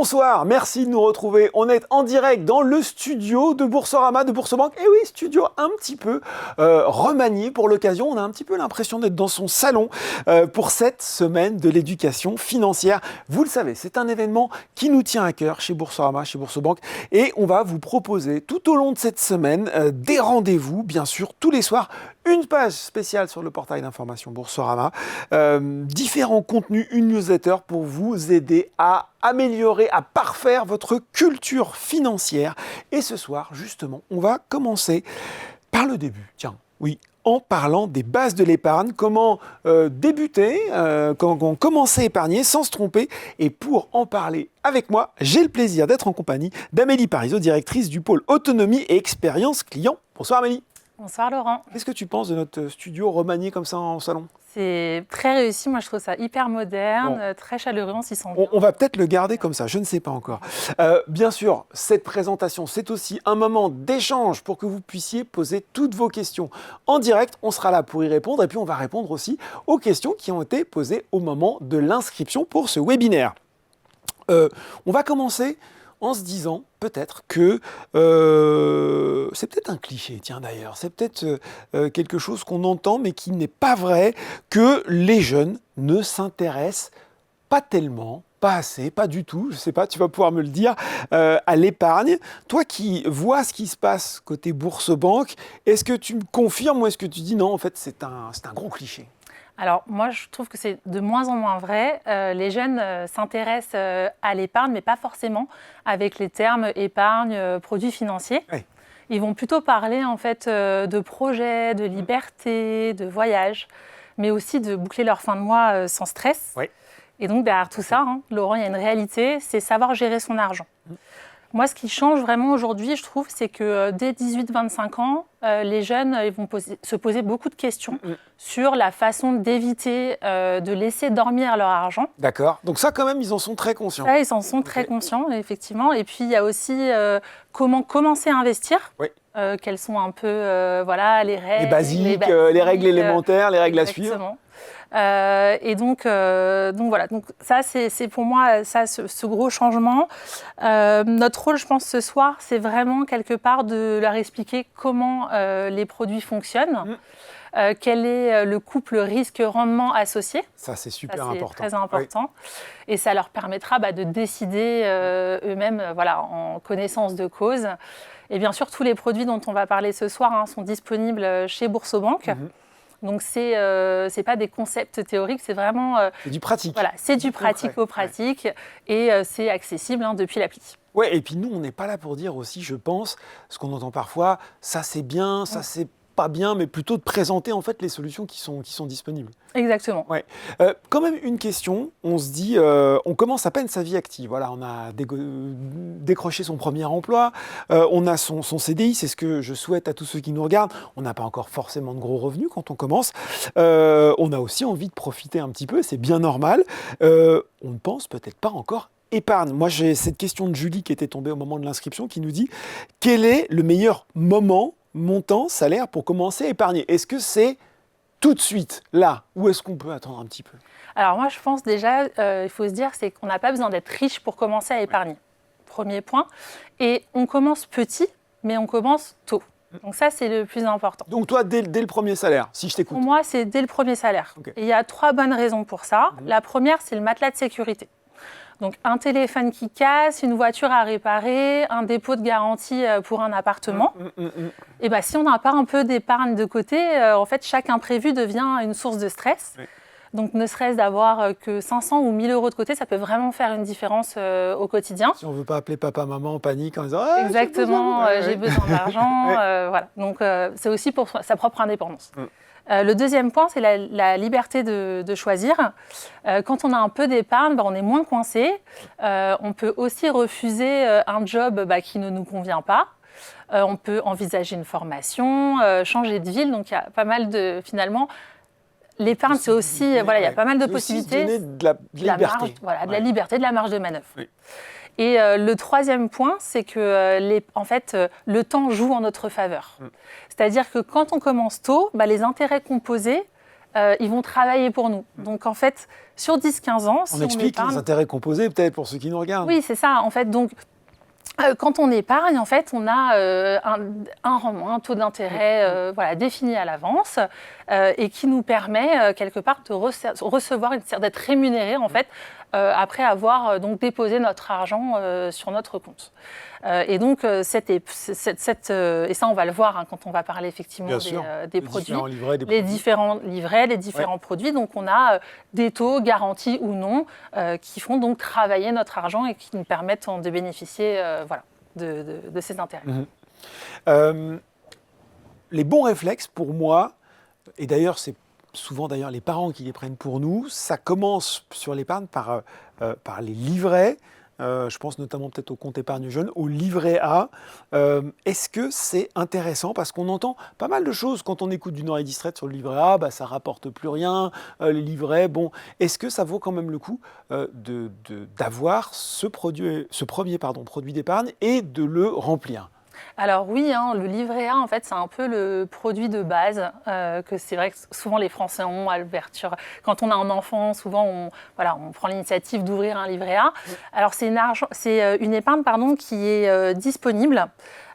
Bonsoir, merci de nous retrouver. On est en direct dans le studio de Boursorama, de Boursobank. Et oui, studio un petit peu remanié pour l'occasion. On a un petit peu l'impression d'être dans son salon pour cette semaine de l'éducation financière. Vous le savez, c'est un événement qui nous tient à cœur chez Boursorama, chez Boursobank. Et on va vous proposer tout au long de cette semaine des rendez-vous, bien sûr, tous les soirs. Une page spéciale sur le portail d'information Boursorama, différents contenus, une newsletter pour vous aider à améliorer, à parfaire votre culture financière. Et ce soir, justement, on va commencer par le début. Tiens, oui, en parlant des bases de l'épargne, comment débuter, comment commencer à épargner sans se tromper. Et pour en parler avec moi, j'ai le plaisir d'être en compagnie d'Amélie Parizeau, directrice du pôle autonomie et expérience client. Bonsoir Amélie. Bonsoir Laurent. Qu'est-ce que tu penses de notre studio remanié comme ça en salon ? C'est très réussi, moi je trouve ça hyper moderne, très chaleureux, on s'y sent bien. On va peut-être le garder comme ça, je ne sais pas encore. Bien sûr, cette présentation, c'est aussi un moment d'échange pour que vous puissiez poser toutes vos questions en direct. On sera là pour y répondre et puis on va répondre aussi aux questions qui ont été posées au moment de l'inscription pour ce webinaire. On va commencer en se disant peut-être que c'est peut-être un cliché, tiens d'ailleurs, c'est peut-être quelque chose qu'on entend mais qui n'est pas vrai, que les jeunes ne s'intéressent pas tellement, pas assez, pas du tout, je ne sais pas, tu vas pouvoir me le dire, à l'épargne. Toi qui vois ce qui se passe côté Boursobank, est-ce que tu me confirmes ou est-ce que tu dis non, en fait c'est un gros cliché ? Alors moi je trouve que c'est de moins en moins vrai. Les jeunes s'intéressent à l'épargne, mais pas forcément avec les termes épargne, produits financiers. Oui. Ils vont plutôt parler en fait de projets, de liberté, de voyage, mais aussi de boucler leur fin de mois sans stress. Oui. Et donc derrière tout ça, Laurent, il y a une réalité, c'est savoir gérer son argent. Moi, ce qui change vraiment aujourd'hui, je trouve, c'est que dès 18-25 ans, les jeunes ils vont se poser beaucoup de questions sur la façon d'éviter de laisser dormir leur argent. D'accord. Donc ça, quand même, ils en sont très conscients. Ça, ils en sont très conscients, effectivement. Et puis, il y a aussi comment commencer à investir. Oui. Quelles sont un peu les règles. Les basiques, les règles élémentaires, les règles à suivre. Exactement. Et donc voilà, donc ça c'est pour moi ce gros changement. Notre rôle, je pense, ce soir, c'est vraiment quelque part de leur expliquer comment les produits fonctionnent, quel est le couple risque-rendement associé. Ça c'est super c'est important. Très important. Oui. Et ça leur permettra de décider eux-mêmes, en connaissance de cause. Et bien sûr, tous les produits dont on va parler ce soir sont disponibles chez Boursobank. Donc, c'est pas des concepts théoriques, c'est vraiment... c'est du pratique. Voilà, c'est du pratico-pratique et c'est accessible depuis l'appli. Oui, et puis nous, on n'est pas là pour dire aussi, je pense, ce qu'on entend parfois, ça c'est bien, ça c'est pas bien, mais plutôt de présenter en fait les solutions qui sont disponibles. Exactement. Ouais. Quand même une question, on se dit, on commence à peine sa vie active. Voilà, on a décroché son premier emploi, on a son CDI, c'est ce que je souhaite à tous ceux qui nous regardent. On n'a pas encore forcément de gros revenus quand on commence. On a aussi envie de profiter un petit peu, c'est bien normal. On ne pense peut-être pas encore épargne. Moi, j'ai cette question de Julie qui était tombée au moment de l'inscription qui nous dit quel est le meilleur moment, montant, salaire pour commencer à épargner ? Est-ce que c'est tout de suite, là, ou est-ce qu'on peut attendre un petit peu ? Alors moi, je pense déjà, il faut se dire, c'est qu'on n'a pas besoin d'être riche pour commencer à épargner. Premier point. Et on commence petit, mais on commence tôt. Donc ça, c'est le plus important. Donc toi, dès le premier salaire, si je t'écoute. Pour moi, c'est dès le premier salaire. Okay. Et il y a 3 bonnes raisons pour ça. La première, c'est le matelas de sécurité. Donc un téléphone qui casse, une voiture à réparer, un dépôt de garantie pour un appartement. Et si on n'a pas un peu d'épargne de côté, en fait, chaque imprévu devient une source de stress. Oui. Donc ne serait-ce d'avoir que 500 ou 1000 euros de côté, ça peut vraiment faire une différence au quotidien. Si on ne veut pas appeler papa, maman en panique en disant « Exactement, j'ai besoin d'argent ». Voilà. Donc c'est aussi pour sa propre indépendance. Le deuxième point, c'est la liberté de choisir. Quand on a un peu d'épargne, on est moins coincé. On peut aussi refuser un job qui ne nous convient pas. On peut envisager une formation, changer de ville. Donc il y a pas mal de, finalement, l'épargne, c'est aussi, il y a pas mal de possibilités. Donner de la liberté. De la liberté, de la marge de manœuvre. Oui. Et le troisième point, c'est que le temps joue en notre faveur. C'est-à-dire que quand on commence tôt, les intérêts composés ils vont travailler pour nous. Donc en fait, sur 10-15 ans, si on explique les intérêts composés peut-être pour ceux qui nous regardent. Oui, c'est ça. En fait, donc quand on épargne, en fait, on a un rendement, un taux d'intérêt défini à l'avance et qui nous permet quelque part de recevoir, d'être rémunéré en fait après avoir donc déposé notre argent sur notre compte. Et donc, et ça, on va le voir quand on va parler effectivement des produits, les différents livrets, les différents produits. Donc, on a des taux garantis ou non qui font donc travailler notre argent et qui nous permettent de bénéficier de ces intérêts. Les bons réflexes, pour moi, et d'ailleurs, c'est souvent les parents qui les prennent pour nous, ça commence sur l'épargne par les livrets. Je pense notamment peut-être au compte épargne jeune, au livret A. Est-ce que c'est intéressant? Parce qu'on entend pas mal de choses quand on écoute d'une oreille distraite sur le livret A, ça rapporte plus rien, les livrets, bon. Est-ce que ça vaut quand même le coup d'avoir ce premier produit d'épargne et de le remplir? Alors oui, le livret A, en fait, c'est un peu le produit de base que c'est vrai que souvent les Français ont à l'ouverture. Quand on a un enfant, souvent on prend l'initiative d'ouvrir un livret A. Alors c'est une épargne qui est disponible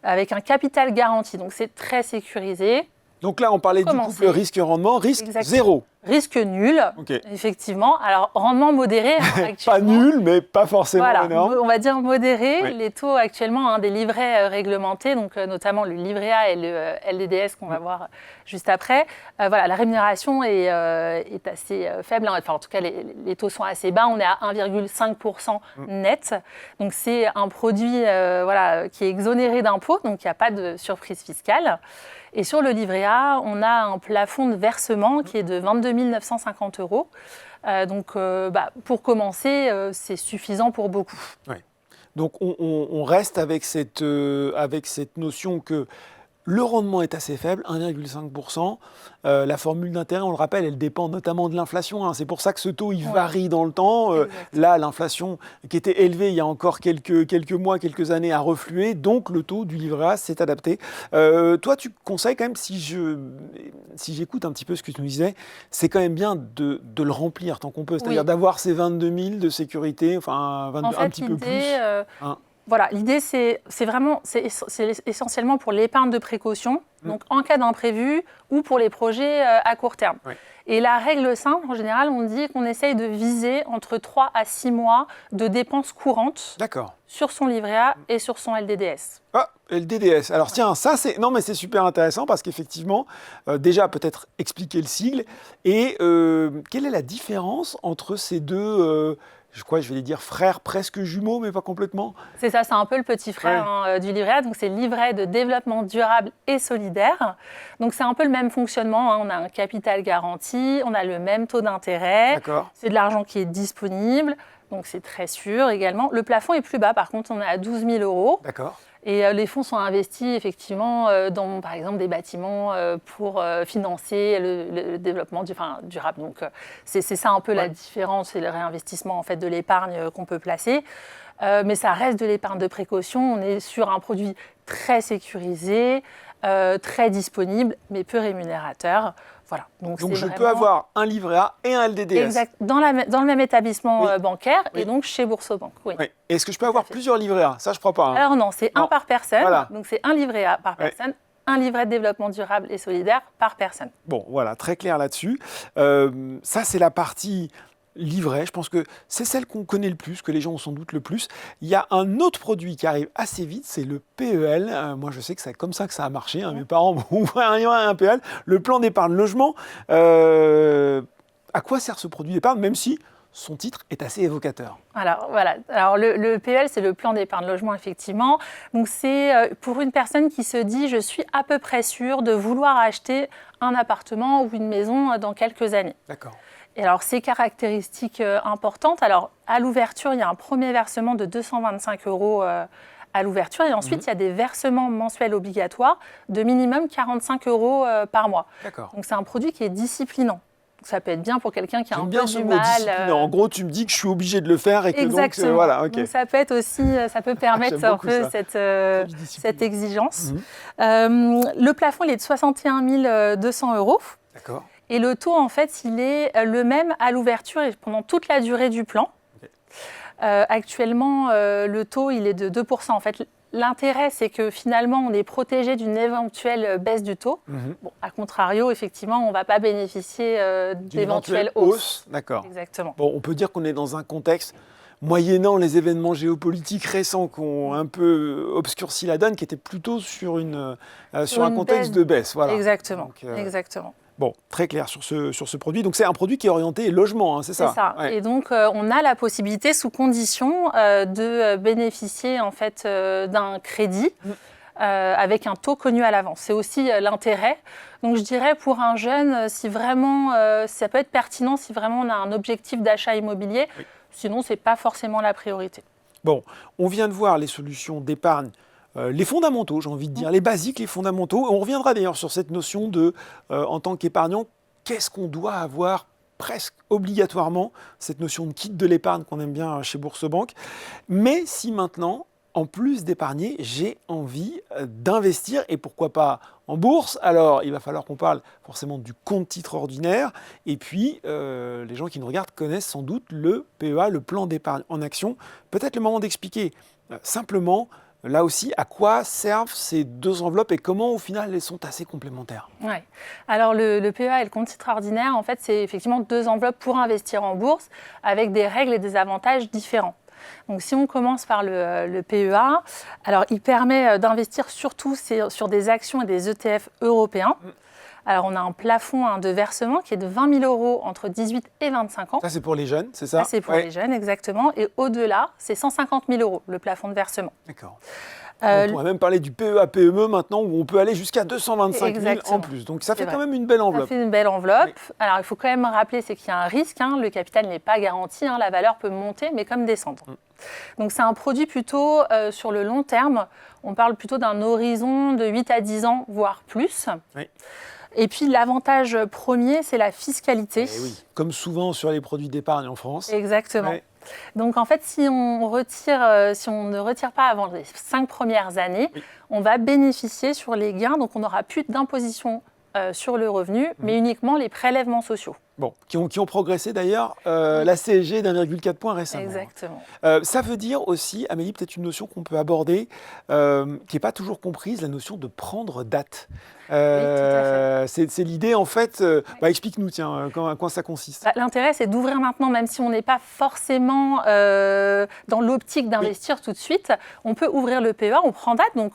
avec un capital garanti. Donc c'est très sécurisé. Donc là, on parlait du couple risque-rendement, risque zéro. Risque nul, effectivement. Alors, rendement modéré actuellement. Pas nul, mais pas forcément énorme. On va dire modéré. Oui. Les taux actuellement des livrets réglementés, donc notamment le livret A et le LDDS qu'on va voir juste après, la rémunération est assez faible. Enfin, en tout cas, les taux sont assez bas. On est à 1,5% net. Donc, c'est un produit qui est exonéré d'impôts, donc il n'y a pas de surprise fiscale. Et sur le livret A, on a un plafond de versement qui est de 22 950 €. Donc, pour commencer, c'est suffisant pour beaucoup. Oui. Donc, on reste avec cette notion que le rendement est assez faible, 1,5%. La formule d'intérêt, on le rappelle, elle dépend notamment de l'inflation. C'est pour ça que ce taux, il varie dans le temps. Là, l'inflation qui était élevée il y a encore quelques mois, quelques années, a reflué. Donc, le taux du livret A s'est adapté. Toi, tu conseilles quand même, si j'écoute un petit peu ce que tu nous disais, c'est quand même bien de le remplir tant qu'on peut. C'est-à-dire d'avoir ces 22 000 de sécurité, enfin un petit peu plus. L'idée, c'est essentiellement pour l'épargne de précaution, donc en cas d'imprévu ou pour les projets à court terme. Oui. Et la règle simple, en général, on dit qu'on essaye de viser entre 3 à 6 mois de dépenses courantes sur son livret A et sur son LDDS. Ah, LDDS. Alors tiens, ça c'est super intéressant parce qu'effectivement, déjà peut-être expliquer le sigle et quelle est la différence entre ces deux je vais les dire frères presque jumeaux, mais pas complètement. C'est ça, c'est un peu le petit frère du livret A. Donc, c'est le livret de développement durable et solidaire. Donc, c'est un peu le même fonctionnement. On a un capital garanti, on a le même taux d'intérêt. C'est de l'argent qui est disponible. Donc, c'est très sûr également. Le plafond est plus bas. Par contre, on est à 12 000 €. D'accord. Et les fonds sont investis effectivement dans, par exemple, des bâtiments pour financer le développement durable. Donc, c'est ça un peu la différence et le réinvestissement en fait, de l'épargne qu'on peut placer. Mais ça reste de l'épargne de précaution. On est sur un produit très sécurisé, très disponible, mais peu rémunérateur. Voilà. Donc je peux avoir un livret A et un LDDS. Exact. Dans le même établissement bancaire et donc chez Boursorama. Oui. Est-ce que je peux avoir plusieurs livrets A? Ça, je ne crois pas. Alors non, c'est un par personne. Voilà. Donc c'est un livret A par personne, un livret de développement durable et solidaire par personne. Bon, voilà, très clair là-dessus. Ça, c'est la partie livret. Je pense que c'est celle qu'on connaît le plus, que les gens ont sans doute le plus. Il y a un autre produit qui arrive assez vite, c'est le PEL. Moi, je sais que c'est comme ça que ça a marché. Mes parents m'ont ouvert un PEL. Le plan d'épargne logement. À quoi sert ce produit d'épargne, même si son titre est assez évocateur? Alors, voilà. Alors, le PEL, c'est le plan d'épargne logement, effectivement. Donc, c'est pour une personne qui se dit « je suis à peu près sûre de vouloir acheter un appartement ou une maison dans quelques années ». D'accord. Et alors, ces caractéristiques importantes, alors à l'ouverture, il y a un premier versement de 225 € à l'ouverture et ensuite, il y a des versements mensuels obligatoires de minimum 45 € par mois. D'accord. Donc, c'est un produit qui est disciplinant. Ça peut être bien pour quelqu'un qui a un peu du mal. En gros, tu me dis que je suis obligé de le faire et que exactement. Donc voilà. Okay. Donc ça peut être aussi, ça peut permettre un peu cette exigence. Le plafond, il est de 61 200 €. D'accord. Et le taux, en fait, il est le même à l'ouverture et pendant toute la durée du plan. Okay. Actuellement, le taux, il est de 2%. En fait, l'intérêt, c'est que finalement, on est protégé d'une éventuelle baisse du taux. Bon, à contrario, effectivement, on ne va pas bénéficier d'éventuelles hausses. D'accord. Exactement. Bon, on peut dire qu'on est dans un contexte, moyennant les événements géopolitiques récents qui ont un peu obscurci la donne, qui était plutôt sur un contexte de baisse. Voilà. Exactement. Donc, exactement. Bon, très clair sur ce produit. Donc, c'est un produit qui est orienté logement, hein, c'est ça? C'est ça. Ouais. Et donc, on a la possibilité, sous condition, de bénéficier en fait, d'un crédit avec un taux connu à l'avance. C'est aussi l'intérêt. Donc, je dirais pour un jeune, si vraiment, ça peut être pertinent si vraiment on a un objectif d'achat immobilier. Oui. Sinon, ce n'est pas forcément la priorité. Bon, on vient de voir les solutions d'épargne. Les fondamentaux, j'ai envie de dire, les basiques, les fondamentaux. On reviendra d'ailleurs sur cette notion de, en tant qu'épargnant, qu'est-ce qu'on doit avoir presque obligatoirement, cette notion de kit de l'épargne qu'on aime bien chez Boursorama. Mais si maintenant, en plus d'épargner, j'ai envie d'investir, et pourquoi pas en bourse, alors il va falloir qu'on parle forcément du compte titre ordinaire, et puis les gens qui nous regardent connaissent sans doute le PEA, le plan d'épargne en action. Peut-être le moment d'expliquer simplement, là aussi, à quoi servent ces deux enveloppes et comment, au final, elles sont assez complémentaires. Oui. Alors, le PEA et le compte titre ordinaire, en fait, c'est effectivement deux enveloppes pour investir en bourse avec des règles et des avantages différents. Donc, si on commence par le PEA, alors, il permet d'investir surtout sur des actions et des ETF européens. Alors, on a un plafond de versement qui est de 20 000 € entre 18 et 25 ans. Ça, c'est pour les jeunes, c'est ça? Ça, c'est pour les jeunes, exactement. Et au-delà, c'est 150 000 €, le plafond de versement. D'accord. On pourrait même parler du PEA-PME maintenant, où on peut aller jusqu'à 225 000 en plus. Donc, ça fait quand même une belle enveloppe. Ça fait une belle enveloppe. Oui. Alors, il faut quand même rappeler, c'est qu'il y a un risque. Le capital n'est pas garanti. La valeur peut monter, mais comme descendre. Donc, c'est un produit plutôt sur le long terme. On parle plutôt d'un horizon de 8 à 10 ans, voire plus. Oui. Et puis, l'avantage premier, c'est la fiscalité. Et oui, comme souvent sur les produits d'épargne en France. Exactement. Oui. Donc, en fait, si on ne retire pas avant les 5 premières années, oui, on va bénéficier sur les gains. Donc, on n'aura plus d'imposition sur le revenu, mais uniquement les prélèvements sociaux. Bon, qui ont progressé d'ailleurs, la CSG d'1,4 point récemment. Exactement. Ça veut dire aussi, Amélie, peut-être une notion qu'on peut aborder, qui n'est pas toujours comprise, la notion de prendre date. Oui, tout à fait. C'est l'idée, en fait, explique-nous, tiens, à quoi ça consiste. L'intérêt, c'est d'ouvrir maintenant, même si on n'est pas forcément dans l'optique d'investir tout de suite. On peut ouvrir le PEA, on prend date, donc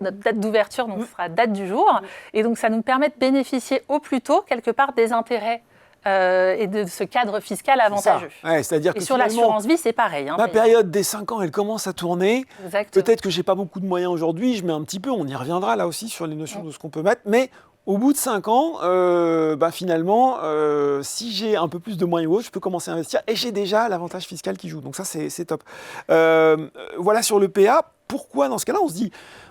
notre date d'ouverture, donc ce sera date du jour. Et donc, ça nous permet de bénéficier au plus tôt, quelque part, des intérêts et de ce cadre fiscal avantageux. Ouais, c'est-à-dire que sur l'assurance vie, c'est pareil. Ma période des 5 ans, elle commence à tourner. Exactement. Peut-être que je n'ai pas beaucoup de moyens aujourd'hui, je mets un petit peu, on y reviendra là aussi sur les notions de ce qu'on peut mettre, mais au bout de 5 ans, finalement, si j'ai un peu plus de moyens ou autre, je peux commencer à investir et j'ai déjà l'avantage fiscal qui joue. Donc ça, c'est top. Voilà sur le PA. Pourquoi dans ce cas-là, on se dit,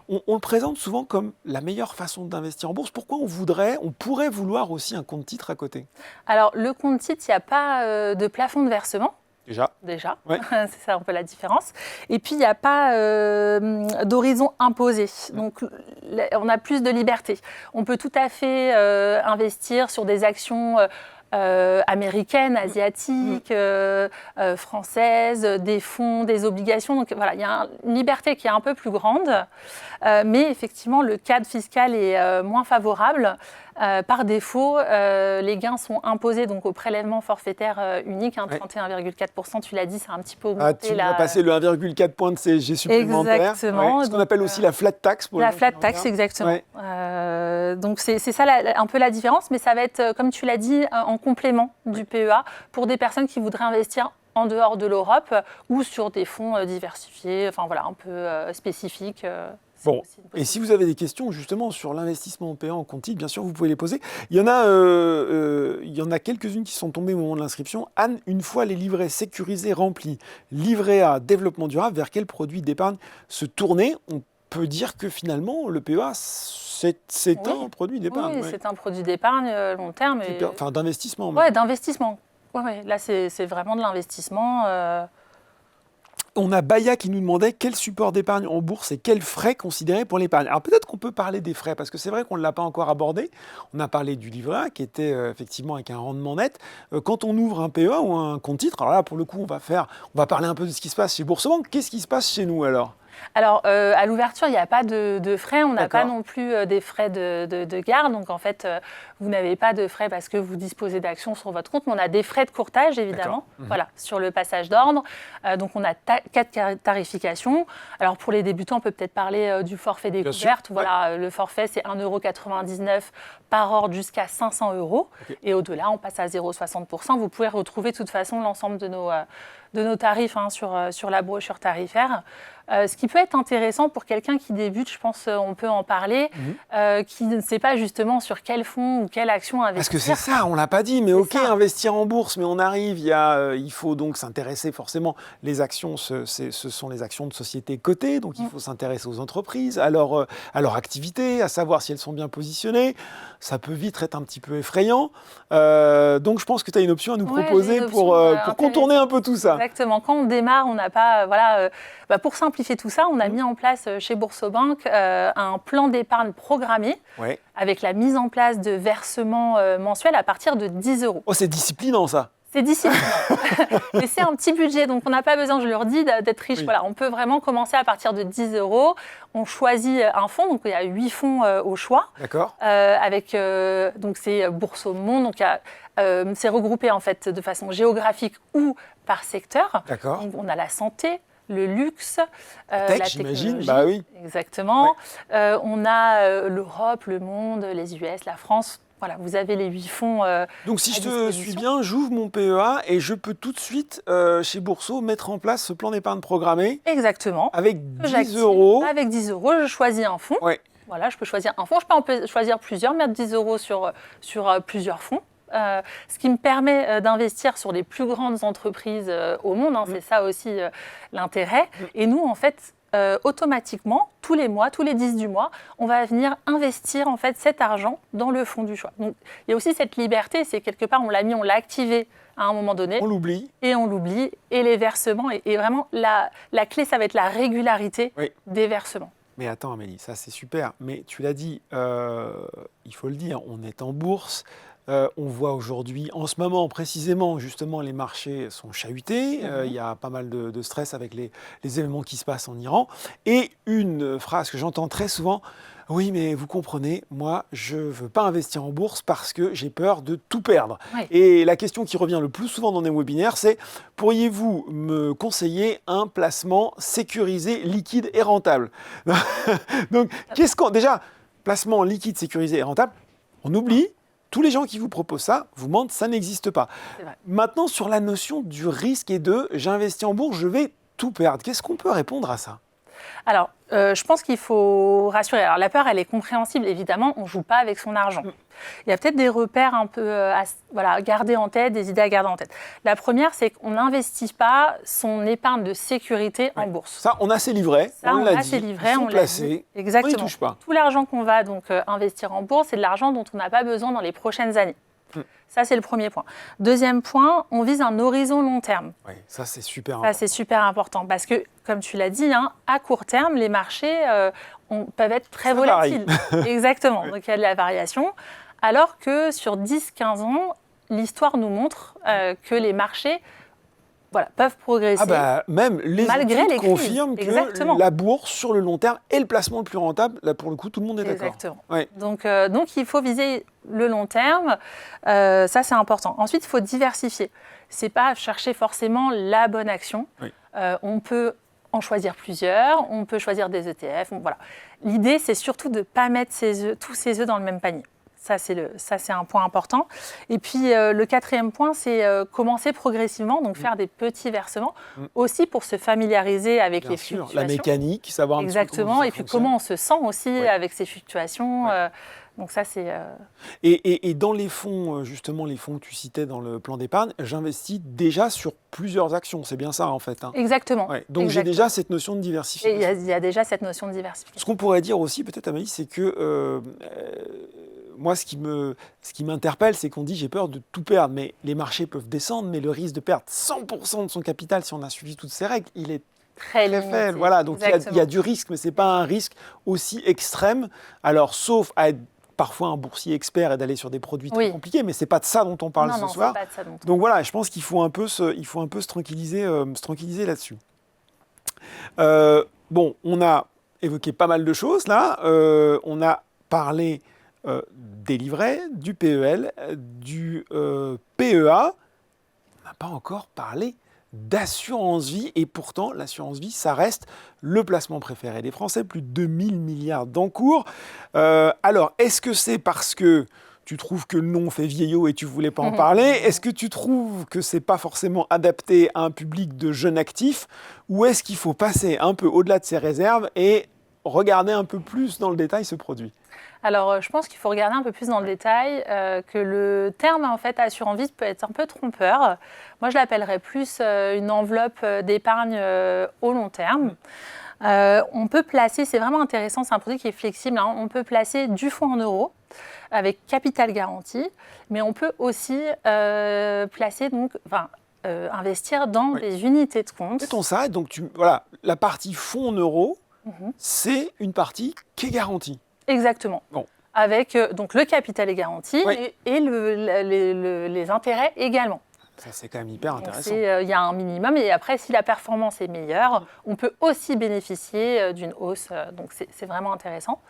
on le présente souvent comme la meilleure façon d'investir en bourse. Pourquoi on pourrait vouloir aussi un compte titre à côté? Alors, le compte titre, il n'y a pas de plafond de versement. Déjà. Ouais. C'est ça un peu la différence. Et puis, il n'y a pas d'horizon imposé. Donc, on a plus de liberté. On peut tout à fait investir sur des actions américaines, asiatiques, françaises, des fonds, des obligations. Donc, voilà, il y a une liberté qui est un peu plus grande. Mais effectivement, le cadre fiscal est moins favorable. Par défaut, les gains sont imposés donc, au prélèvement forfaitaire unique, 31,4%, tu l'as dit, c'est un petit peu augmenté. Tu as passé le 1,4 point de CSG supplémentaire. Exactement. Ce qu'on appelle aussi la flat tax. La flat tax, exactement. Ouais. Donc c'est ça un peu la différence, mais ça va être, comme tu l'as dit, en complément du PEA pour des personnes qui voudraient investir en dehors de l'Europe ou sur des fonds diversifiés, enfin voilà, un peu spécifiques. Bon, et si vous avez des questions justement sur l'investissement en PEA en compte titre, bien sûr, vous pouvez les poser. Il y en a quelques-unes qui sont tombées au moment de l'inscription. Anne, une fois les livrets sécurisés, remplis, livret A, développement durable, vers quel produit d'épargne se tourner? On peut dire que finalement, le PEA, c'est un produit d'épargne. Oui, c'est un produit d'épargne long terme. Enfin, d'investissement. Oui, d'investissement. Ouais, là, c'est vraiment de l'investissement. on a Baya qui nous demandait quel support d'épargne en bourse et quels frais considérés pour l'épargne. Alors peut-être qu'on peut parler des frais, parce que c'est vrai qu'on ne l'a pas encore abordé. On a parlé du livret A qui était effectivement avec un rendement net. Quand on ouvre un PEA ou un compte titre, alors là pour le coup on va parler un peu de ce qui se passe chez Boursorama. Qu'est-ce qui se passe chez nous alors ? Alors, à l'ouverture, il n'y a pas de frais. On n'a pas D'accord. non plus des frais de garde. Donc, en fait, vous n'avez pas de frais parce que vous disposez d'actions sur votre compte. Mais on a des frais de courtage, évidemment, voilà, sur le passage d'ordre. Donc, on a 4 tarifications. Alors, pour les débutants, on peut peut-être parler du forfait découverte. Voilà, le forfait, c'est 1,99 € par ordre jusqu'à 500 €. Okay. Et au-delà, on passe à 0,60%. Vous pouvez retrouver de toute façon l'ensemble de nos tarifs sur la brochure tarifaire. Ce qui peut être intéressant pour quelqu'un qui débute, je pense on peut en parler, qui ne sait pas justement sur quel fonds ou quelle action investir. Parce que c'est ça, on ne l'a pas dit, mais c'est ok, ça. Investir en bourse, mais on arrive, il faut donc s'intéresser forcément, les actions, ce sont les actions de sociétés cotées, donc il faut s'intéresser aux entreprises, à leur activité, à savoir si elles sont bien positionnées. Ça peut vite être un petit peu effrayant. Donc je pense que tu as une option à nous proposer pour contourner un peu tout ça. Exactement, quand on démarre, on n'a pas... pour simplifier tout ça, on a mis en place chez Boursorama un plan d'épargne programmé avec la mise en place de versements mensuels à partir de 10 €. Oh, c'est disciplinant ça. C'est disciplinant. Mais c'est un petit budget, donc on n'a pas besoin, je leur dis, d'être riche. Oui. Voilà, on peut vraiment commencer à partir de 10 €. On choisit un fonds, donc il y a 8 fonds au choix. D'accord. Donc c'est Boursorama, donc c'est regroupé en fait de façon géographique ou par secteur. D'accord. Donc on a la santé, le luxe, la technologie. Bah oui. Exactement. Ouais. On a l'Europe, le monde, les US, la France. Voilà, vous avez les 8 fonds. Donc si je te suis bien, j'ouvre mon PEA et je peux tout de suite, chez Bourso, mettre en place ce plan d'épargne programmé. Exactement. Avec 10 €. Avec 10 €, je choisis un fonds. Ouais. Voilà, je peux choisir un fonds. Je peux en choisir plusieurs, mettre 10 € sur plusieurs fonds. Ce qui me permet d'investir sur les plus grandes entreprises au monde. C'est ça aussi l'intérêt. Et nous, en fait, automatiquement, tous les mois, tous les 10 du mois, on va venir investir en fait cet argent dans le fonds du choix. Donc, il y a aussi cette liberté, c'est quelque part, on l'a activé à un moment donné. On l'oublie. Et on l'oublie. Et les versements, et vraiment, la clé, ça va être la régularité des versements. Mais attends Amélie, ça c'est super. Mais tu l'as dit, il faut le dire, on est en bourse. On voit aujourd'hui, en ce moment précisément, justement, les marchés sont chahutés. Il y a pas mal de stress avec les événements qui se passent en Iran. Et une phrase que j'entends très souvent, oui, mais vous comprenez, moi, je ne veux pas investir en bourse parce que j'ai peur de tout perdre. Oui. Et la question qui revient le plus souvent dans les webinaires, c'est pourriez-vous me conseiller un placement sécurisé, liquide et rentable? Donc, déjà, placement liquide, sécurisé et rentable, on oublie. Tous les gens qui vous proposent ça vous mentent, ça n'existe pas. Maintenant, sur la notion du risque et de j'investis en bourse, je vais tout perdre. Qu'est-ce qu'on peut répondre à ça ? Alors, je pense qu'il faut rassurer. Alors, la peur, elle est compréhensible, évidemment. On ne joue pas avec son argent. Il y a peut-être des repères un peu à garder en tête, des idées à garder en tête. La première, c'est qu'on n'investit pas son épargne de sécurité en bourse. Ça, on a ses livrets, on l'a dit, ils sont placés, exactement. On n'y touche pas. Tout l'argent qu'on va donc investir en bourse, c'est de l'argent dont on n'a pas besoin dans les prochaines années. Ça, c'est le premier point. Deuxième point, on vise un horizon long terme. Oui, ça, c'est super important. Ça, c'est super important parce que, comme tu l'as dit, à court terme, les marchés peuvent être très volatiles. Exactement. Donc, il y a de la variation. Alors que sur 10-15 ans, l'histoire nous montre que les marchés peuvent progresser. Même les études confirment que la bourse, sur le long terme, est le placement le plus rentable. Là, pour le coup, tout le monde est d'accord. Exactement. Ouais. Donc, il faut viser le long terme. Ça, c'est important. Ensuite, il faut diversifier. Ce n'est pas chercher forcément la bonne action. Oui. On peut en choisir plusieurs. On peut choisir des ETF. Voilà. L'idée, c'est surtout de ne pas mettre tous ses œufs dans le même panier. Ça, c'est un point important. Et puis, le quatrième point, c'est commencer progressivement, donc faire des petits versements, aussi pour se familiariser avec les fluctuations. La mécanique, savoir un petit peu exactement, et puis comment on se sent aussi avec ces fluctuations. Donc ça, c'est... Et dans les fonds, justement, les fonds que tu citais dans le plan d'épargne, j'investis déjà sur plusieurs actions. C'est bien ça, en fait. Exactement. Ouais. Donc, j'ai déjà cette notion de diversification. Il y a déjà cette notion de diversification. Ce qu'on pourrait dire aussi, peut-être, Amélie, c'est que... moi, ce qui m'interpelle, c'est qu'on dit j'ai peur de tout perdre, mais les marchés peuvent descendre, mais le risque de perdre 100% de son capital si on a suivi toutes ces règles, il est très limité. faible. Voilà, donc il y a du risque, mais ce n'est pas un risque aussi extrême. Alors, sauf à être parfois un boursier expert et d'aller sur des produits très compliqués, mais ce n'est pas de ça dont on parle ce soir. Pas de ça dont donc voilà, je pense qu'il faut un peu se tranquilliser là-dessus. Bon, on a évoqué pas mal de choses là. On a parlé des livrets, du PEL, du PEA. On n'a pas encore parlé d'assurance vie, et pourtant l'assurance vie, ça reste le placement préféré des Français, plus de 2000 milliards d'encours. Alors, est-ce que c'est parce que tu trouves que le nom fait vieillot et tu voulais pas en parler? Est-ce que tu trouves que c'est pas forcément adapté à un public de jeunes actifs? Ou est-ce qu'il faut passer un peu au-delà de ses réserves et regarder un peu plus dans le détail ce produit? Alors, je pense qu'il faut regarder un peu plus dans le détail, que le terme, en fait, assurance vie peut être un peu trompeur. Moi, je l'appellerais plus une enveloppe d'épargne au long terme. On peut placer, c'est vraiment intéressant, c'est un produit qui est flexible, hein, on peut placer du fonds en euros avec capital garanti, mais on peut aussi placer, investir dans des unités de compte. Mettons ça, donc voilà, la partie fonds en euros, c'est une partie qui est garantie. Exactement. Bon. Avec donc le capital est garanti et les intérêts également. Ça, c'est quand même hyper intéressant. Il y a un minimum et après, si la performance est meilleure, on peut aussi bénéficier d'une hausse. Donc, c'est vraiment intéressant.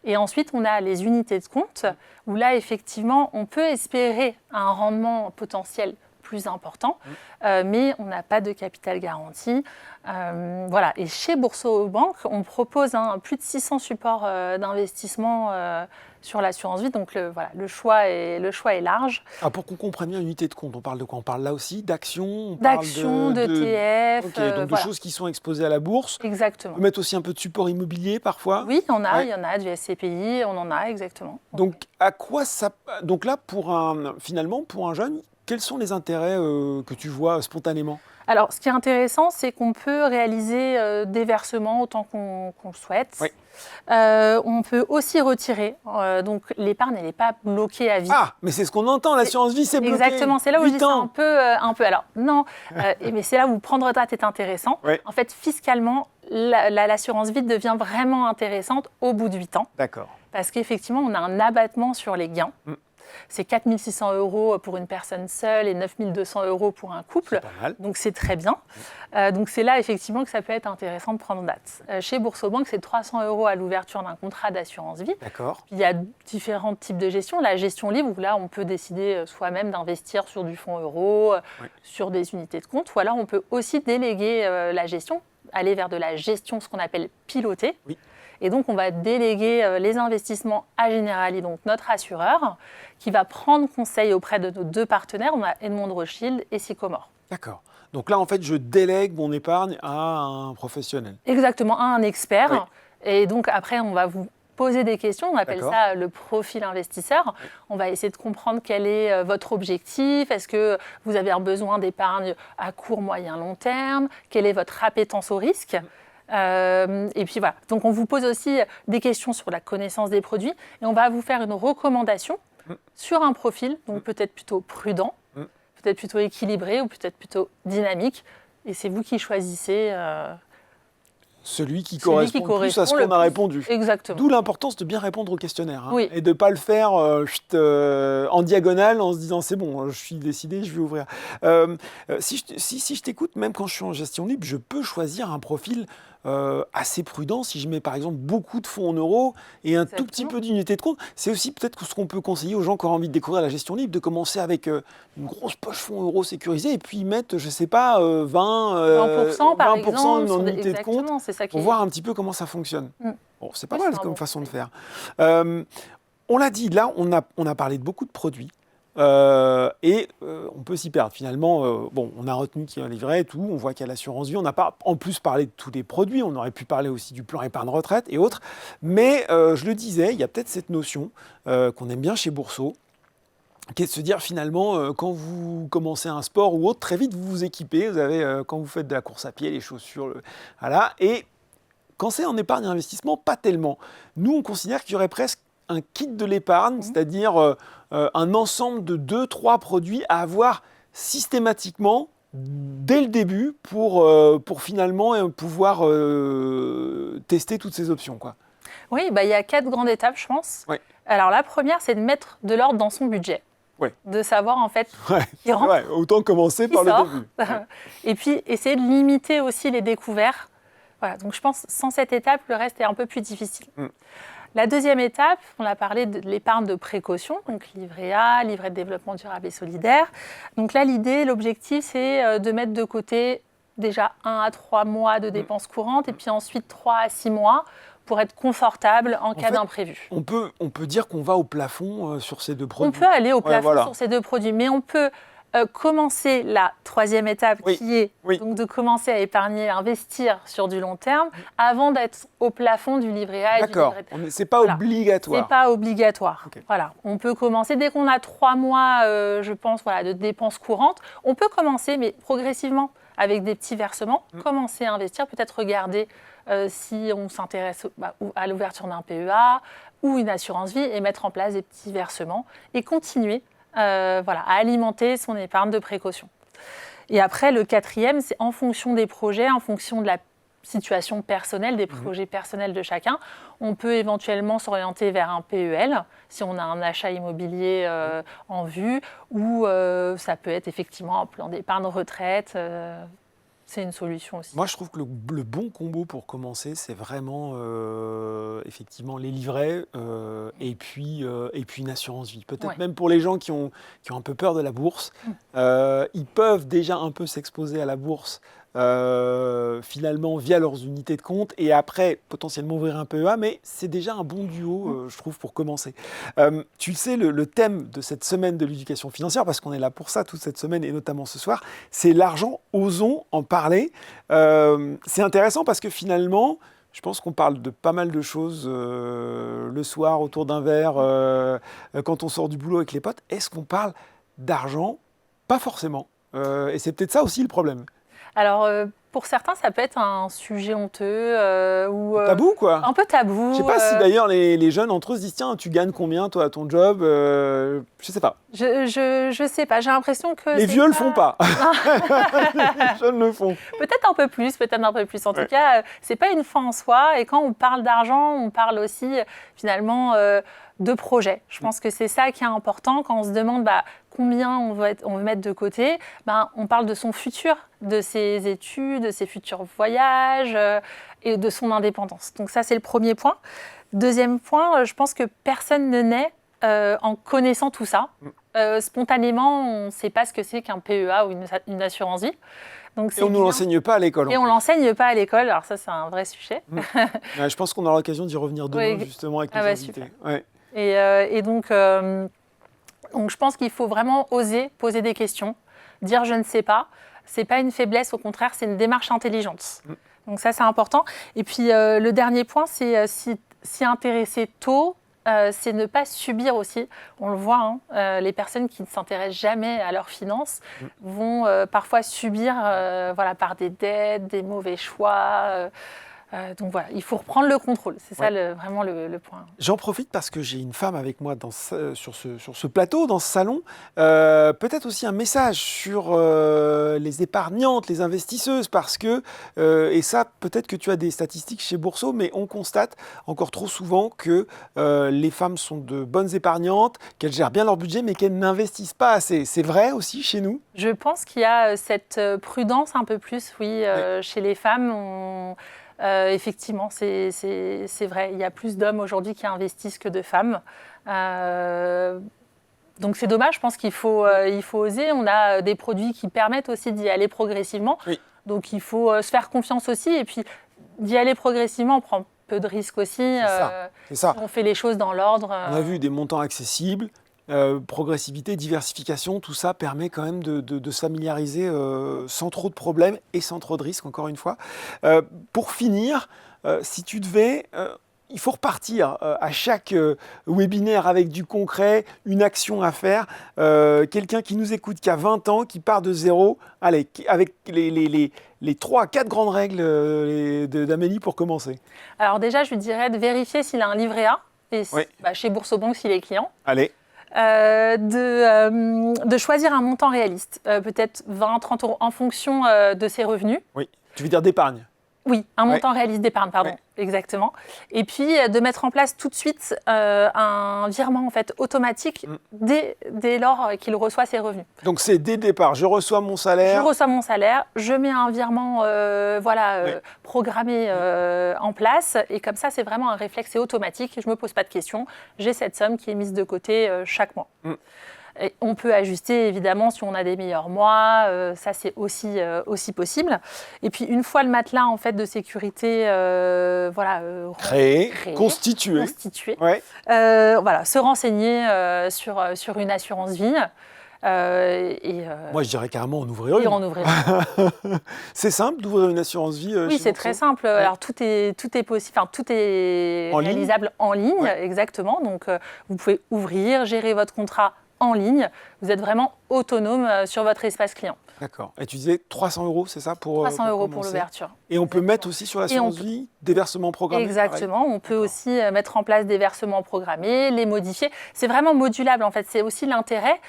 Et ensuite, on a les unités de compte où là, effectivement, on peut espérer un rendement potentiel plus important, mais on n'a pas de capital garanti. Voilà. Et chez Boursorama, on propose plus de 600 supports d'investissement sur l'assurance vie. Donc, le choix est large. Ah, pour qu'on comprenne bien l'unité de compte, on parle de quoi? On parle là aussi d'actions? D'actions, d'ETF. Donc de choses qui sont exposées à la bourse. Exactement. On peut mettre aussi un peu de support immobilier parfois? Oui, il y en a, du SCPI, on en a, exactement. Donc, à quoi ça... Donc là, finalement, pour un jeune, quels sont les intérêts que tu vois spontanément? Alors, ce qui est intéressant, c'est qu'on peut réaliser des versements autant qu'on le souhaite. Oui. On peut aussi retirer. Donc, l'épargne, elle n'est pas bloquée à vie. Ah, mais c'est ce qu'on entend, l'assurance vie, c'est bloqué. Exactement, c'est là où je dis c'est un peu. Alors, non, mais c'est là où prendre retraite est intéressant. Oui. En fait, fiscalement, l'assurance vie devient vraiment intéressante au bout de 8 ans. D'accord. Parce qu'effectivement, on a un abattement sur les gains. C'est 4 600 € pour une personne seule et 9 200 € pour un couple. C'est pas mal. Donc, c'est très bien. Donc, c'est là, effectivement, que ça peut être intéressant de prendre date. Chez Boursorama, c'est 300 € à l'ouverture d'un contrat d'assurance vie. D'accord. Il y a différents types de gestion. La gestion libre, où là, on peut décider soi-même d'investir sur du fonds euro, sur des unités de compte. Ou alors, on peut aussi déléguer la gestion, aller vers de la gestion, ce qu'on appelle pilotée. Oui. Et donc, on va déléguer les investissements à Generali, donc notre assureur, qui va prendre conseil auprès de nos 2 partenaires. On a Edmond de Rothschild et Sycomore. D'accord. Donc là, en fait, je délègue mon épargne à un professionnel. Exactement, à un expert. Oui. Et donc, après, on va vous poser des questions. On appelle ça le profil investisseur. Oui. On va essayer de comprendre quel est votre objectif. Est-ce que vous avez un besoin d'épargne à court, moyen, long terme? Quelle est votre appétence au risque? Et puis voilà, donc on vous pose aussi des questions sur la connaissance des produits et on va vous faire une recommandation sur un profil, donc peut-être plutôt prudent, peut-être plutôt équilibré ou peut-être plutôt dynamique. Et c'est vous qui choisissez celui qui correspond plus à ce qu'on a répondu. Exactement. D'où l'importance de bien répondre aux questionnaires et de ne pas le faire en diagonale en se disant c'est bon, je suis décidé, je vais ouvrir. Si je t'écoute, même quand je suis en gestion libre, je peux choisir un profil assez prudent si je mets par exemple beaucoup de fonds en euros et un tout petit peu d'unité de compte. C'est aussi peut-être ce qu'on peut conseiller aux gens qui ont envie de découvrir la gestion libre, de commencer avec une grosse poche fonds euros sécurisés et puis mettre, je ne sais pas, 20% par exemple, en unité de compte. Pour voir un petit peu comment ça fonctionne. Bon, c'est pas mal comme façon de faire. On l'a dit, là, on a parlé de beaucoup de produits. Et on peut s'y perdre. Finalement, on a retenu qu'il y a un livret et tout. On voit qu'il y a l'assurance vie. On n'a pas en plus parlé de tous les produits. On aurait pu parler aussi du plan épargne retraite et autres. Mais je le disais, il y a peut-être cette notion qu'on aime bien chez Bourso, qui est de se dire finalement, quand vous commencez un sport ou autre, très vite vous vous équipez. Vous avez, quand vous faites de la course à pied, les chaussures, voilà. Et quand c'est en épargne et investissement, pas tellement. Nous, on considère qu'il y aurait presque un kit de l'épargne, c'est-à-dire un ensemble de 2-3 produits à avoir systématiquement dès le début pour finalement pouvoir tester toutes ces options, quoi. Oui, il y a 4 grandes étapes, je pense. Ouais. Alors la première, c'est de mettre de l'ordre dans son budget. Ouais. De savoir en fait Ouais. qui rentre, Ouais, autant commencer qui par sort. le début. Ouais. Et puis essayer de limiter aussi les découvertes. Voilà, donc je pense sans cette étape, le reste est un peu plus difficile. La deuxième étape, on a parlé de l'épargne de précaution, donc livret A, livret de développement durable et solidaire. Donc là, l'idée, l'objectif, c'est de mettre de côté déjà 1 à 3 mois de dépenses courantes et puis ensuite 3 à 6 mois pour être confortable en cas d'imprévu. On peut dire qu'on va au plafond sur ces deux produits. On peut aller au plafond sur ces deux produits, mais on peut commencer la troisième étape qui est donc de commencer à épargner, à investir sur du long terme avant d'être au plafond du livret A et du livret D. C'est pas obligatoire. C'est pas obligatoire. Voilà. On peut commencer dès qu'on a 3 mois, je pense, de dépenses courantes. On peut commencer, mais progressivement, avec des petits versements, commencer à investir, peut-être regarder si on s'intéresse à l'ouverture d'un PEA ou une assurance vie et mettre en place des petits versements et continuer à alimenter son épargne de précaution. Et après, le quatrième, c'est en fonction des projets, en fonction de la situation personnelle, des projets personnels de chacun, on peut éventuellement s'orienter vers un PEL si on a un achat immobilier en vue, ou ça peut être effectivement un plan d'épargne retraite. C'est une solution aussi. Moi, je trouve que le bon combo pour commencer, c'est vraiment effectivement les livrets et puis une assurance vie. Peut-être même pour les gens qui ont un peu peur de la bourse, ils peuvent déjà un peu s'exposer à la bourse finalement via leurs unités de compte et après potentiellement ouvrir un PEA, mais c'est déjà un bon duo, je trouve, pour commencer. Tu sais, le thème de cette semaine de l'éducation financière, parce qu'on est là pour ça toute cette semaine et notamment ce soir, c'est l'argent, osons en parler. C'est intéressant parce que finalement, je pense qu'on parle de pas mal de choses le soir autour d'un verre, quand on sort du boulot avec les potes. Est-ce qu'on parle d'argent? Pas forcément. Et c'est peut-être ça aussi le problème. Alors, pour certains, ça peut être un sujet honteux ou tabou, quoi. Un peu tabou. Je sais pas si d'ailleurs les jeunes entre eux se disent tiens, tu gagnes combien toi à ton job? Je sais pas. Je sais pas. J'ai l'impression que les vieux le font pas. Les jeunes le font. Peut-être un peu plus, peut-être un peu plus. En tout cas, c'est pas une fin en soi. Et quand on parle d'argent, on parle aussi finalement de projet. Je pense que c'est ça qui est important quand on se demande combien on veut mettre de côté. On parle de son futur, de ses études, de ses futurs voyages et de son indépendance. Donc ça, c'est le premier point. Deuxième point, je pense que personne ne naît en connaissant tout ça. Spontanément, on ne sait pas ce que c'est qu'un PEA ou une assurance vie. Donc, et on ne nous l'enseigne pas à l'école. Et on ne l'enseigne pas à l'école. Alors ça, c'est un vrai sujet. Je pense qu'on aura l'occasion d'y revenir demain, justement, avec nos invités. Et donc, je pense qu'il faut vraiment oser poser des questions, dire je ne sais pas. Ce n'est pas une faiblesse, au contraire, c'est une démarche intelligente. Donc ça, c'est important. Et puis, le dernier point, c'est s'y intéresser tôt, c'est ne pas subir aussi. On le voit, les personnes qui ne s'intéressent jamais à leurs finances vont parfois subir par des dettes, des mauvais choix. Donc voilà, il faut reprendre le contrôle. C'est ça vraiment le point. J'en profite parce que j'ai une femme avec moi sur ce plateau, dans ce salon. Peut-être aussi un message sur les épargnantes, les investisseuses, parce que, et ça, peut-être que tu as des statistiques chez Bourseau, mais on constate encore trop souvent que les femmes sont de bonnes épargnantes, qu'elles gèrent bien leur budget, mais qu'elles n'investissent pas assez. C'est vrai aussi chez nous? Je pense qu'il y a cette prudence un peu plus, chez les femmes. Effectivement, c'est vrai. Il y a plus d'hommes aujourd'hui qui investissent que de femmes. Donc c'est dommage, je pense qu'il faut oser. On a des produits qui permettent aussi d'y aller progressivement. Donc il faut se faire confiance aussi. Et puis d'y aller progressivement, on prend peu de risques aussi. C'est ça. On fait les choses dans l'ordre. On a vu des montants accessibles. Progressivité, diversification, tout ça permet quand même de se familiariser sans trop de problèmes et sans trop de risques, encore une fois. Pour finir, si tu devais... il faut repartir à chaque webinaire avec du concret, une action à faire. Quelqu'un qui nous écoute, qui a 20 ans, qui part de zéro, allez, avec les 3-4 grandes règles d'Amélie pour commencer. Alors déjà, je lui dirais de vérifier s'il a un livret A, et chez Boursorama s'il est client. Allez. de choisir un montant réaliste, peut-être 20, 30 euros en fonction de ses revenus. Oui, tu veux dire d'épargne? Oui, un montant réaliste d'épargne, pardon, exactement. Et puis de mettre en place tout de suite un virement en fait automatique dès lors qu'il reçoit ses revenus. Donc c'est dès le départ, je reçois mon salaire. Je reçois mon salaire, je mets un virement programmé en place et comme ça c'est vraiment un réflexe, c'est automatique, je ne me pose pas de questions, j'ai cette somme qui est mise de côté chaque mois. Et on peut ajuster évidemment si on a des meilleurs mois, ça c'est aussi possible. Et puis une fois le matelas en fait de sécurité créé, constitué. Se renseigner sur une assurance vie. Moi je dirais carrément en ouvrir une. C'est simple d'ouvrir une assurance vie. Oui, c'est très simple. Ouais. Alors tout est possible, tout est réalisable en ligne, exactement. Donc vous pouvez ouvrir, gérer votre contrat en ligne, vous êtes vraiment autonome sur votre espace client. D'accord. Et tu disais 300 euros, c'est ça pour 300 € pour l'ouverture. Et on peut mettre aussi sur l'assurance vie des versements programmés. Exactement. On peut aussi mettre en place des versements programmés, les modifier. C'est vraiment modulable en fait. C'est aussi l'intérêt,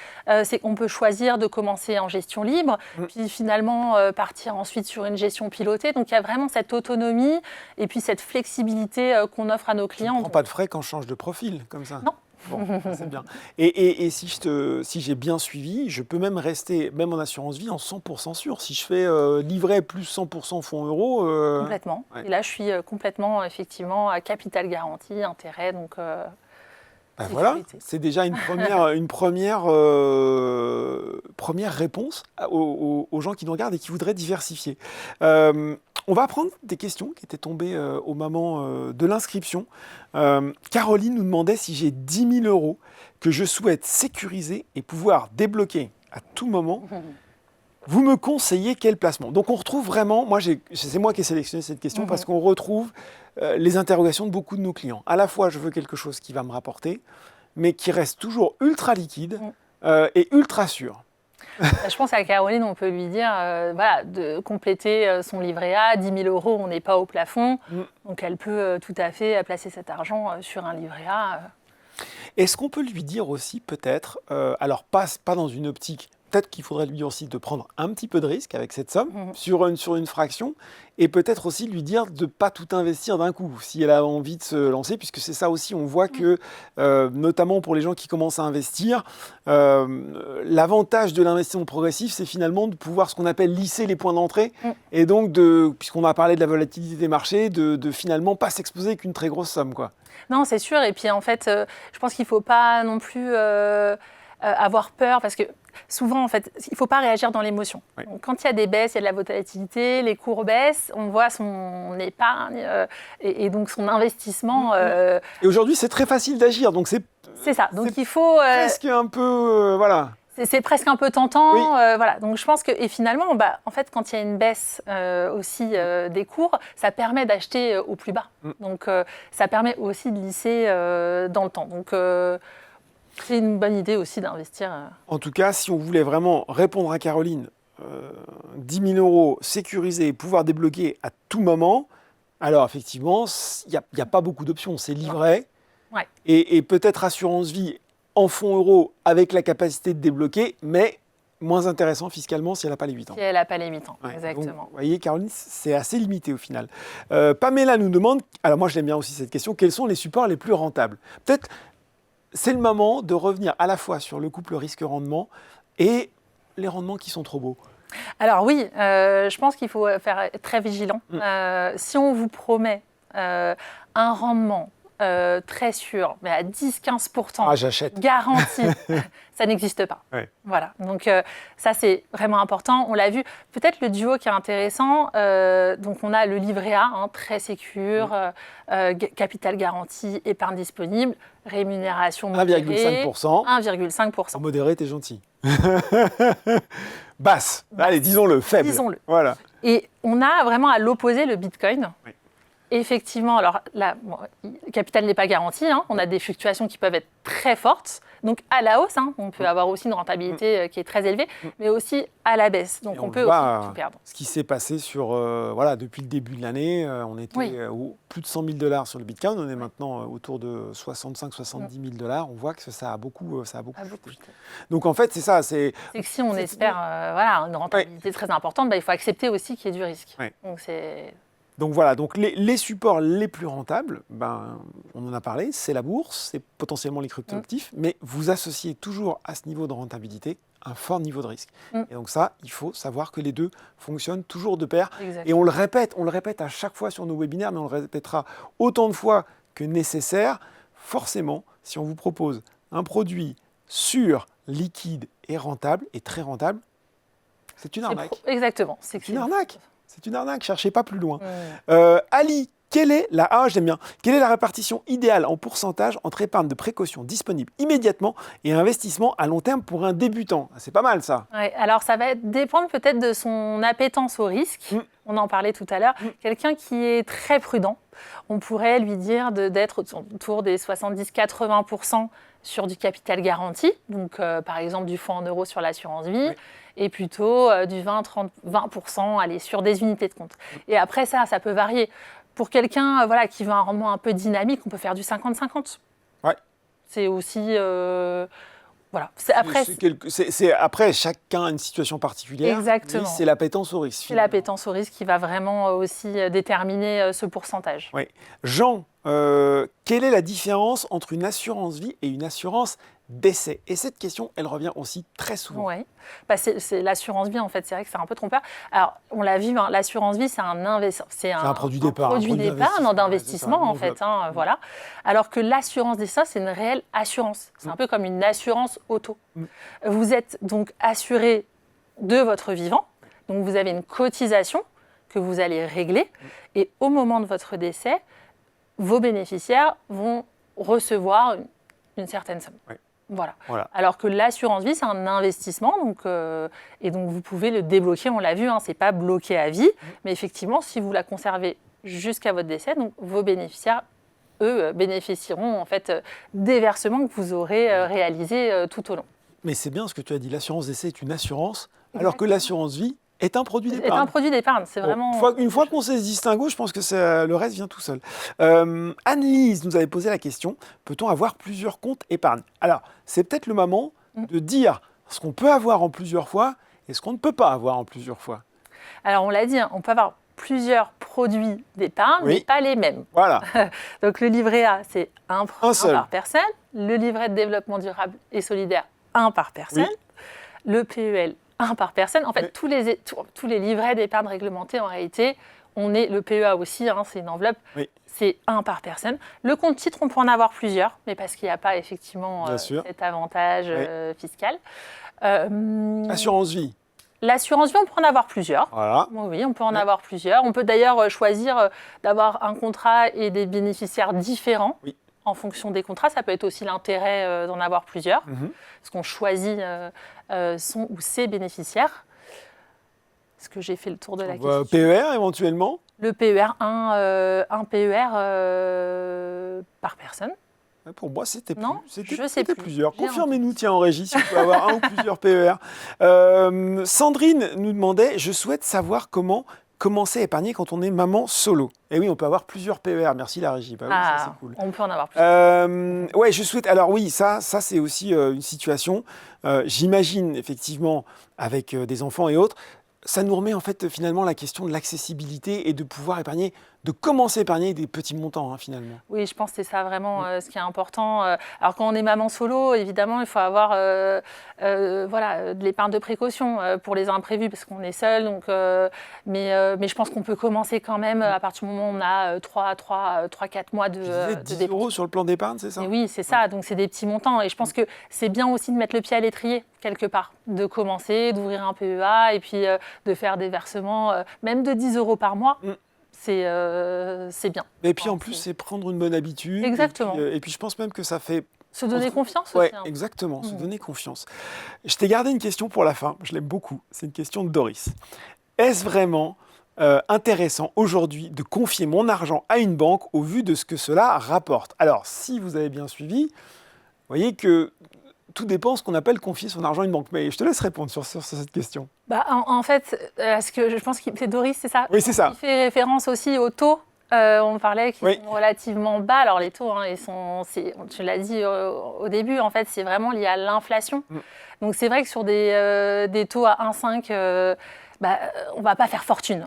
c'est qu'on peut choisir de commencer en gestion libre, puis finalement partir ensuite sur une gestion pilotée. Donc il y a vraiment cette autonomie et puis cette flexibilité qu'on offre à nos clients. On ne prend pas de frais quand on change de profil comme ça. Non. Bon, c'est bien. Et si j'ai bien suivi, je peux même rester, même en assurance vie, en 100% sûr. Si je fais livret plus 100% fonds euros... Complètement. Ouais. Et là, je suis complètement, effectivement, à capital garanti, intérêt, donc... voilà, c'est déjà une première réponse aux gens qui nous regardent et qui voudraient diversifier. On va prendre des questions qui étaient tombées au moment de l'inscription. Caroline nous demandait si j'ai 10 000 € que je souhaite sécuriser et pouvoir débloquer à tout moment. Vous me conseillez quel placement? Donc on retrouve vraiment, c'est moi qui ai sélectionné cette question parce qu'on retrouve les interrogations de beaucoup de nos clients. À la fois, je veux quelque chose qui va me rapporter, mais qui reste toujours ultra liquide et ultra sûr. Je pense qu'à Caroline, on peut lui dire de compléter son livret A, 10 000 €, on n'est pas au plafond, donc elle peut tout à fait placer cet argent sur un livret A. Est-ce qu'on peut lui dire aussi peut-être, alors pas dans une optique, peut-être qu'il faudrait lui dire aussi de prendre un petit peu de risque avec cette somme sur une fraction et peut-être aussi lui dire de ne pas tout investir d'un coup si elle a envie de se lancer, puisque c'est ça aussi, on voit que notamment pour les gens qui commencent à investir, l'avantage de l'investissement progressif, c'est finalement de pouvoir ce qu'on appelle lisser les points d'entrée et donc, puisqu'on a parlé de la volatilité des marchés, de finalement pas s'exposer qu'une très grosse somme, quoi. Non, c'est sûr. Et puis en fait, je pense qu'il ne faut pas non plus avoir peur parce que souvent, en fait, il ne faut pas réagir dans l'émotion. Oui. Quand il y a des baisses, il y a de la volatilité, les cours baissent, on voit son épargne et donc son investissement. Et aujourd'hui, c'est très facile d'agir. Donc c'est ça. Donc il faut... presque un peu... voilà. C'est presque un peu tentant, voilà. Donc je pense que et finalement, en fait, quand il y a une baisse aussi des cours, ça permet d'acheter au plus bas. Donc ça permet aussi de lisser dans le temps. Donc c'est une bonne idée aussi d'investir. En tout cas, si on voulait vraiment répondre à Caroline, 10 000 € sécurisés, pouvoir débloquer à tout moment, alors effectivement, il n'y a pas beaucoup d'options. C'est livret et peut-être assurance vie en fonds euros avec la capacité de débloquer, mais moins intéressant fiscalement si elle n'a pas les 8 ans. Si elle n'a pas les 8 ans, exactement. Donc, vous voyez, Caroline, c'est assez limité au final. Pamela nous demande, alors moi je l'aime bien aussi cette question, quels sont les supports les plus rentables? Peut-être c'est le moment de revenir à la fois sur le couple risque-rendement et les rendements qui sont trop beaux. Alors oui, je pense qu'il faut faire très vigilant. Si on vous promet un rendement très sûr, mais à 10-15%, j'achète. Garanti, ça n'existe pas. Ouais. Voilà, donc ça c'est vraiment important. On l'a vu, peut-être le duo qui est intéressant, donc on a le livret A, très sécure, capital garanti, épargne disponible, rémunération modérée. 1,5%. 1,5%. Modéré, t'es gentil. Basse. Allez, disons-le, faible. Disons-le. Voilà. Et on a vraiment à l'opposé le Bitcoin. Oui. effectivement, alors là, bon, le capital n'est pas garanti. Hein. On a des fluctuations qui peuvent être très fortes. Donc à la hausse, hein, on peut avoir aussi une rentabilité qui est très élevée, mais aussi à la baisse. Donc on peut aussi tout perdre. Ce qui s'est passé depuis le début de l'année, on était plus de 100 000 $ sur le Bitcoin. On est maintenant autour de 65-70 000 $. On voit que ça a beaucoup chuté. Donc en fait, c'est ça. C'est que si on espère une rentabilité très importante, il faut accepter aussi qu'il y ait du risque. Ouais. Donc voilà, donc les supports les plus rentables, on en a parlé, c'est la bourse, c'est potentiellement les crypto-actifs, mais vous associez toujours à ce niveau de rentabilité un fort niveau de risque. Et donc ça, il faut savoir que les deux fonctionnent toujours de pair. Exactement. Et on le répète à chaque fois sur nos webinaires, mais on le répétera autant de fois que nécessaire. Forcément, si on vous propose un produit sûr, liquide et rentable, et très rentable, c'est une arnaque. Exactement. C'est une arnaque. C'est une arnaque, cherchez pas plus loin. Ali, quelle est la répartition idéale en pourcentage entre épargne de précaution disponible immédiatement et investissement à long terme pour un débutant? C'est pas mal ça. Ouais, alors ça va dépendre peut-être de son appétence au risque. On en parlait tout à l'heure. Quelqu'un qui est très prudent, on pourrait lui dire d'être autour des 70-80% sur du capital garanti, donc par exemple du fonds en euros sur l'assurance vie, et plutôt du 20% aller sur des unités de compte. Et après ça peut varier. Pour quelqu'un qui veut un rendement un peu dynamique, on peut faire du 50-50. Ouais. C'est aussi... Après, chacun a une situation particulière. Exactement. C'est l'appétence au risque. C'est l'appétence au risque qui va vraiment aussi déterminer ce pourcentage. Oui. Jean, quelle est la différence entre une assurance vie et une assurance décès? Et cette question, elle revient aussi très souvent. Oui, c'est l'assurance vie, en fait, c'est vrai que c'est un peu trompeur. Alors, on l'a vu, l'assurance vie, c'est un produit d'épargne. Produit d'épargne, d'investissement, en fait. Voilà. Alors que l'assurance décès, c'est une réelle assurance. C'est un peu comme une assurance auto. Vous êtes donc assuré de votre vivant. Donc, vous avez une cotisation que vous allez régler. Et au moment de votre décès, vos bénéficiaires vont recevoir une certaine somme. Oui. Voilà. Alors que l'assurance vie, c'est un investissement, et donc vous pouvez le débloquer, on l'a vu, c'est pas bloqué à vie, mais effectivement, si vous la conservez jusqu'à votre décès, donc vos bénéficiaires, eux, bénéficieront en fait des versements que vous aurez réalisés tout au long. Mais c'est bien ce que tu as dit, l'assurance décès est une assurance, alors que l'assurance vie est un produit d'épargne. C'est un produit d'épargne, c'est vraiment... Une fois qu'on sait ce distinguo, je pense que le reste vient tout seul. Anne-Lise nous avait posé la question, peut-on avoir plusieurs comptes épargne? Alors, c'est peut-être le moment de dire ce qu'on peut avoir en plusieurs fois et ce qu'on ne peut pas avoir en plusieurs fois. Alors, on l'a dit, on peut avoir plusieurs produits d'épargne, mais pas les mêmes. Voilà. Donc, le livret A, c'est un par personne. Le livret de développement durable et solidaire, un par personne. Le PEL, un par personne. En fait, tous les livrets d'épargne réglementés, en réalité, le PEA aussi, c'est une enveloppe, c'est un par personne. Le compte titre, on peut en avoir plusieurs, mais parce qu'il n'y a pas effectivement cet avantage fiscal. Assurance vie. L'assurance vie, on peut en avoir plusieurs. Voilà. Oui, on peut en avoir plusieurs. On peut d'ailleurs choisir d'avoir un contrat et des bénéficiaires différents. En fonction des contrats, ça peut être aussi l'intérêt d'en avoir plusieurs, parce qu'on choisit son ou ses bénéficiaires. Est-ce que j'ai fait le tour de la question? PER éventuellement? Le PER, un PER par personne. Pour moi, c'était plus. plusieurs. Confirmez-nous, tiens, en régie, si on peut avoir un ou plusieurs PER. Sandrine nous demandait, je souhaite savoir comment commencer à épargner quand on est maman solo. Et oui, on peut avoir plusieurs PER. Merci la régie. Ça, c'est cool. On peut en avoir plusieurs. Je souhaite. Alors oui, ça c'est aussi une situation. J'imagine effectivement avec des enfants et autres. Ça nous remet en fait finalement la question de l'accessibilité et de pouvoir épargner, de commencer à épargner des petits montants finalement. Oui, je pense que c'est ça vraiment ce qui est important. Alors quand on est maman solo, évidemment, il faut avoir de l'épargne de précaution pour les imprévus parce qu'on est seul. Donc, mais je pense qu'on peut commencer quand même à partir du moment où on a 3-4 mois de dépenses. 10 € sur le plan d'épargne, c'est ça? Et oui, c'est ça. Donc c'est des petits montants. Et je pense que c'est bien aussi de mettre le pied à l'étrier quelque part, de commencer, d'ouvrir un PEA et puis de faire des versements, même de 10 € par mois. C'est bien. Et puis en plus, c'est prendre une bonne habitude. Exactement. Et puis je pense même que ça fait... Se donner confiance aussi. Exactement, se donner confiance. Je t'ai gardé une question pour la fin, je l'aime beaucoup. C'est une question de Doris. Est-ce vraiment intéressant aujourd'hui de confier mon argent à une banque au vu de ce que cela rapporte? Alors, si vous avez bien suivi, vous voyez que tout dépend de ce qu'on appelle confier son argent à une banque. Mais je te laisse répondre sur cette question. Bah, en fait, ce que je pense que c'est Doris, c'est ça? Oui, c'est ça. Il fait référence aussi aux taux. On parlait qu'ils sont relativement bas. Alors les taux, ils sont, tu l'as dit au début, en fait, c'est vraiment lié à l'inflation. Donc c'est vrai que sur des taux à 1,5, on va pas faire fortune.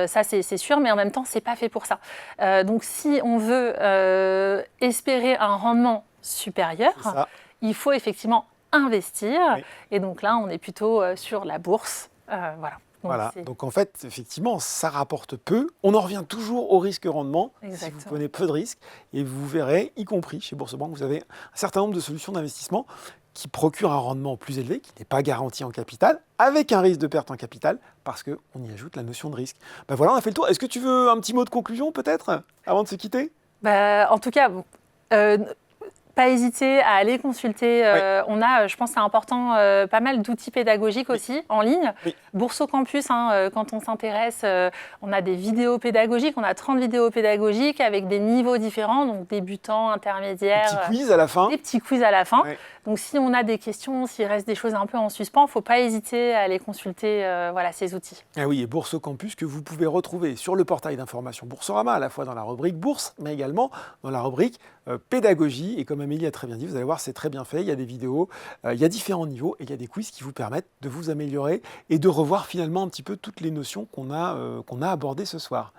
Ça, c'est sûr, mais en même temps, c'est pas fait pour ça. Donc si on veut espérer un rendement supérieur, il faut effectivement investir. Et donc là, on est plutôt sur la bourse. Voilà. Donc en fait, effectivement, ça rapporte peu. On en revient toujours au risque-rendement. Si vous prenez peu de risques, et vous verrez, y compris chez Boursorama, vous avez un certain nombre de solutions d'investissement qui procurent un rendement plus élevé, qui n'est pas garanti en capital, avec un risque de perte en capital, parce qu'on y ajoute la notion de risque. Voilà, on a fait le tour. Est-ce que tu veux un petit mot de conclusion, peut-être, avant de se quitter? En tout cas, pas hésiter à aller consulter. On a, je pense que c'est important, pas mal d'outils pédagogiques aussi en ligne. Bourso Campus, quand on s'intéresse, on a des vidéos pédagogiques. On a 30 vidéos pédagogiques avec des niveaux différents, donc débutants, intermédiaires. Des petits quiz à la fin. Des petits quiz à la fin. Donc si on a des questions, s'il reste des choses un peu en suspens, il ne faut pas hésiter à aller consulter ces outils. Ah oui, et Bourso Campus que vous pouvez retrouver sur le portail d'information Boursorama, à la fois dans la rubrique bourse, mais également dans la rubrique pédagogie. Et comme Amélie a très bien dit, vous allez voir, c'est très bien fait. Il y a des vidéos, il y a différents niveaux et il y a des quiz qui vous permettent de vous améliorer et de revoir finalement un petit peu toutes les notions qu'on a abordées ce soir.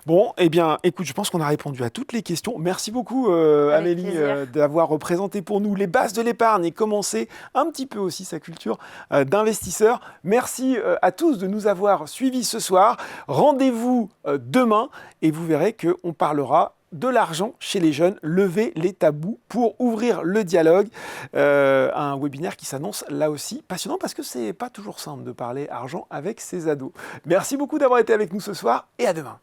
Bon, eh bien, écoute, je pense qu'on a répondu à toutes les questions. Merci beaucoup, Amélie, d'avoir représenté pour nous les bases de l'épargne et commencé un petit peu aussi sa culture d'investisseur. Merci à tous de nous avoir suivis ce soir. Rendez-vous demain et vous verrez qu'on parlera de l'argent chez les jeunes, lever les tabous pour ouvrir le dialogue. Un webinaire qui s'annonce là aussi passionnant parce que c'est pas toujours simple de parler argent avec ses ados. Merci beaucoup d'avoir été avec nous ce soir et à demain.